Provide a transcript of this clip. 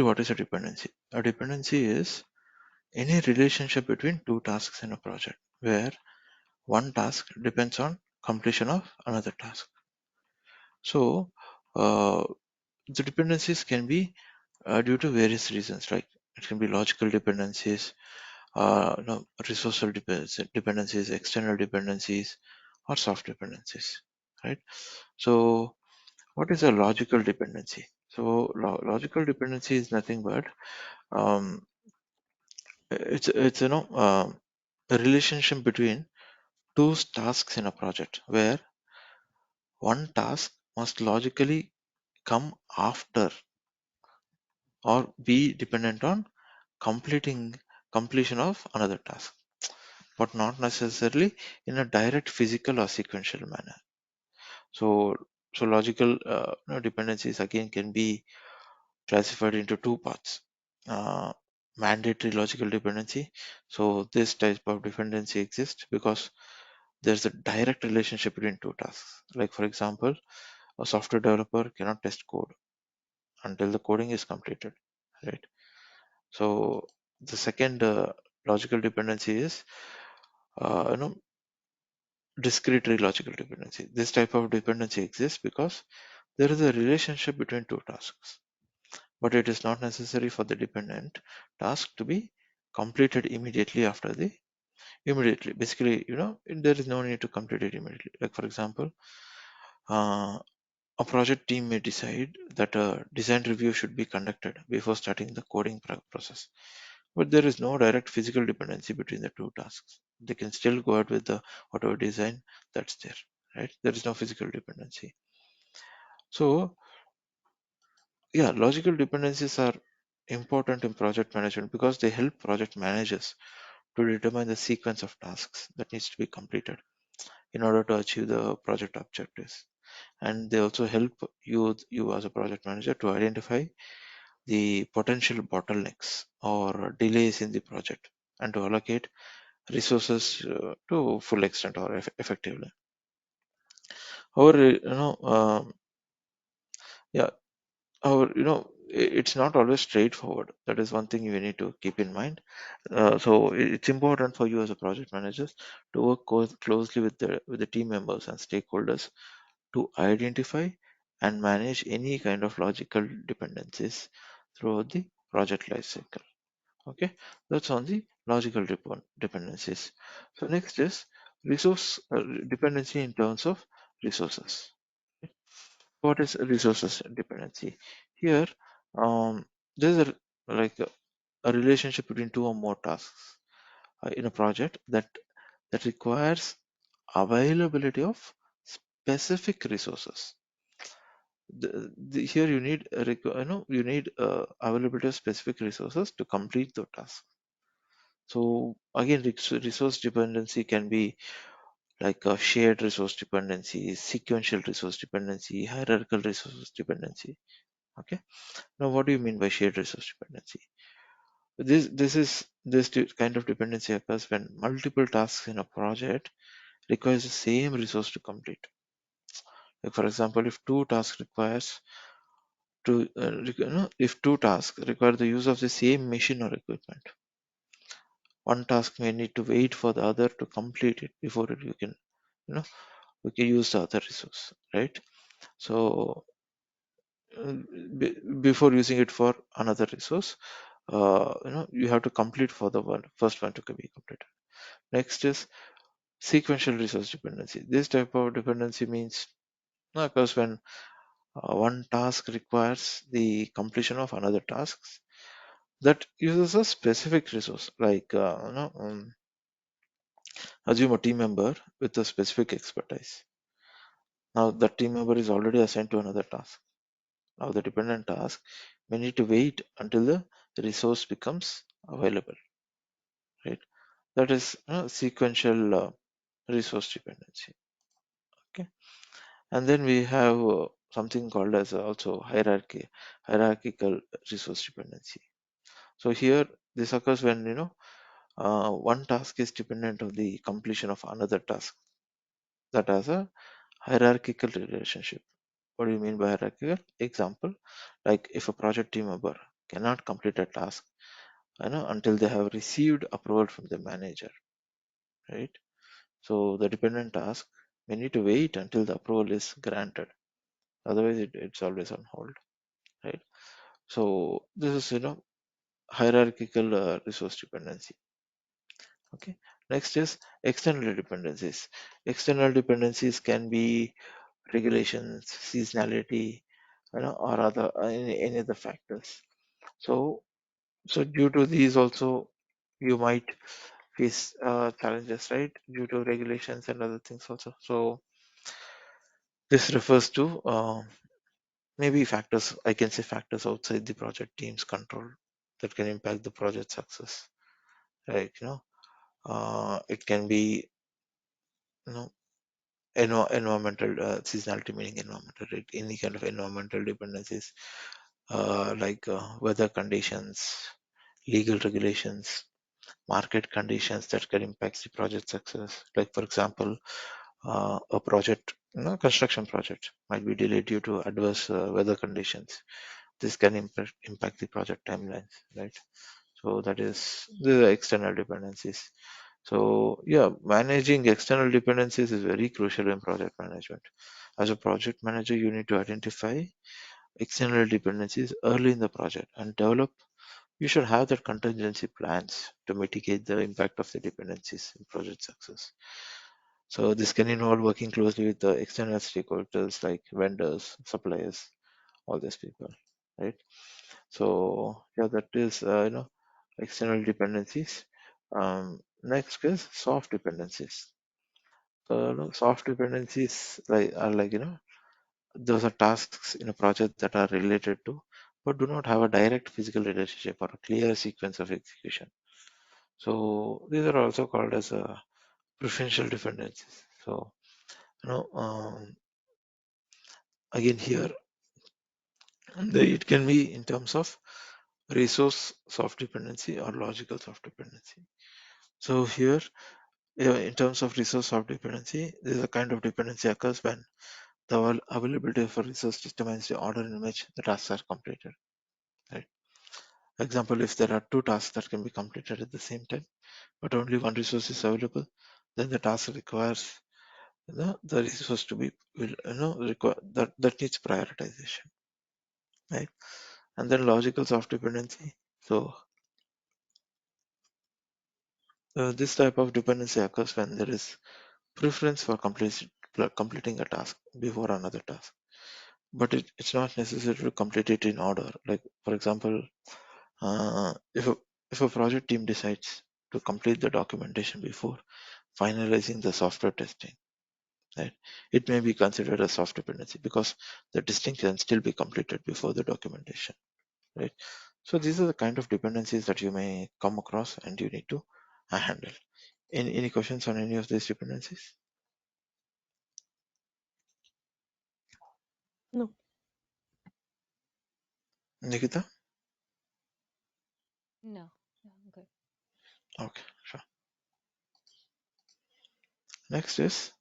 What is a dependency? A dependency is any relationship between two tasks in a project where one task depends on completion of another task. So uh, the dependencies can be due to various reasons, like it can be logical dependencies, resource dependencies, external dependencies, or soft dependencies, right? So what is a logical dependency? So logical dependency is nothing but um, it's a relationship between two tasks in a project where one task must logically come after or be dependent on completing completion of another task, but not necessarily in a direct physical or sequential manner. So logical dependencies again can be classified into two parts. Uh, Mandatory logical dependency. So this type of dependency exists because there's a direct relationship between two tasks. Like for example, a software developer cannot test code until the coding is completed, right? So the second logical dependency is uh, you know discrete logical dependency. This type of dependency exists because there is a relationship between two tasks, but it is not necessary for the dependent task to be completed immediately after the immediately. Basically, there is no need to complete it immediately. Like for example, uh, a project team may decide that a design review should be conducted before starting the coding process. But there is no direct physical dependency between the two tasks. They can still go ahead with the whatever design that's there, right? There is no physical dependency. So, yeah, logical dependencies are important in project management because they help project managers to determine the sequence of tasks that needs to be completed in order to achieve the project objectives. And they also help you as a project manager to identify the potential bottlenecks or delays in the project and to allocate resources to full extent or effectively. However, yeah, however, it's not always straightforward. That is one thing you need to keep in mind. So it's important for you as a project manager to work closely with the team members and stakeholders to identify and manage any kind of logical dependencies throughout the project lifecycle. Okay, that's on the logical dependencies. So next is resource dependency in terms of resources. What is resources dependency? Here, there's a relationship between two or more tasks in a project that requires availability of specific resources. Here you need availability of specific resources to complete the task. So again, resource dependency can be like a shared resource dependency, sequential resource dependency, hierarchical resource dependency. Okay. Now, what do you mean by shared resource dependency? This kind of dependency occurs when multiple tasks in a project requires the same resource to complete. Like for example, if two tasks require the use of the same machine or equipment, one task may need to wait for the other to complete it before you know we can use the other resource, right? So uh, before using it for another resource, you have to complete for the first one to be completed. Next is sequential resource dependency. This type of dependency means occurs when one task requires the completion of another tasks that uses a specific resource. Like assume a team member with a specific expertise. Now that team member is already assigned to another task. Now the dependent task may need to wait until the resource becomes available, right? That is sequential resource dependency. Okay, and then we have something called as also hierarchical resource dependency. So here this occurs when one task is dependent on the completion of another task that has a hierarchical relationship. What do you mean by hierarchical? Example, like if a project team member cannot complete a task until they have received approval from the manager, right? So the dependent task, we need to wait until the approval is granted. Otherwise, it's always on hold, right? So this is hierarchical resource dependency. Okay. Next is external dependencies. External dependencies can be regulations, seasonality, or other any other factors. So due to these also, you might face challenges, right? Due to regulations and other things also. So this refers to maybe factors. I can say factors outside the project team's control that can impact the project success, right? It can be you know environmental seasonality, meaning environmental, right? Any kind of environmental dependencies, like weather conditions, legal regulations, market conditions that can impact the project success. Like for example, a project, construction project might be delayed due to adverse weather conditions. This can impact the project timelines, right? So that is the external dependencies. So yeah, managing external dependencies is very crucial in project management. As a project manager, you need to identify external dependencies early in the project and develop. You should have that contingency plans to mitigate the impact of the dependencies in project success. So this can involve working closely with the external stakeholders like vendors, suppliers, all these people, right? So yeah, that is external dependencies. Next is soft dependencies. So soft dependencies are those are tasks in a project that are related to, but do not have a direct physical relationship or a clear sequence of execution. So these are also called as preferential dependencies. So you know again here, it can be in terms of resource soft dependency or logical soft dependency. So here, in terms of resource soft dependency, this is a kind of dependency occurs when the availability of a resource determines the order in which the tasks are completed. Right. Example: if there are two tasks that can be completed at the same time, but only one resource is available, then the task requires the resource to be will require that needs prioritization, right? And then logical soft dependency. So this type of dependency occurs when there is preference for completing a task before another task, but it's not necessary to complete it in order. Like for example, if a project team decides to complete the documentation before finalizing the software testing, right, it may be considered a soft dependency because the testing can still be completed before the documentation, right? So these are the kind of dependencies that you may come across and you need to handle. Any questions on any of these dependencies, No. Nikita? No. Yeah, good. Okay, sure. Next is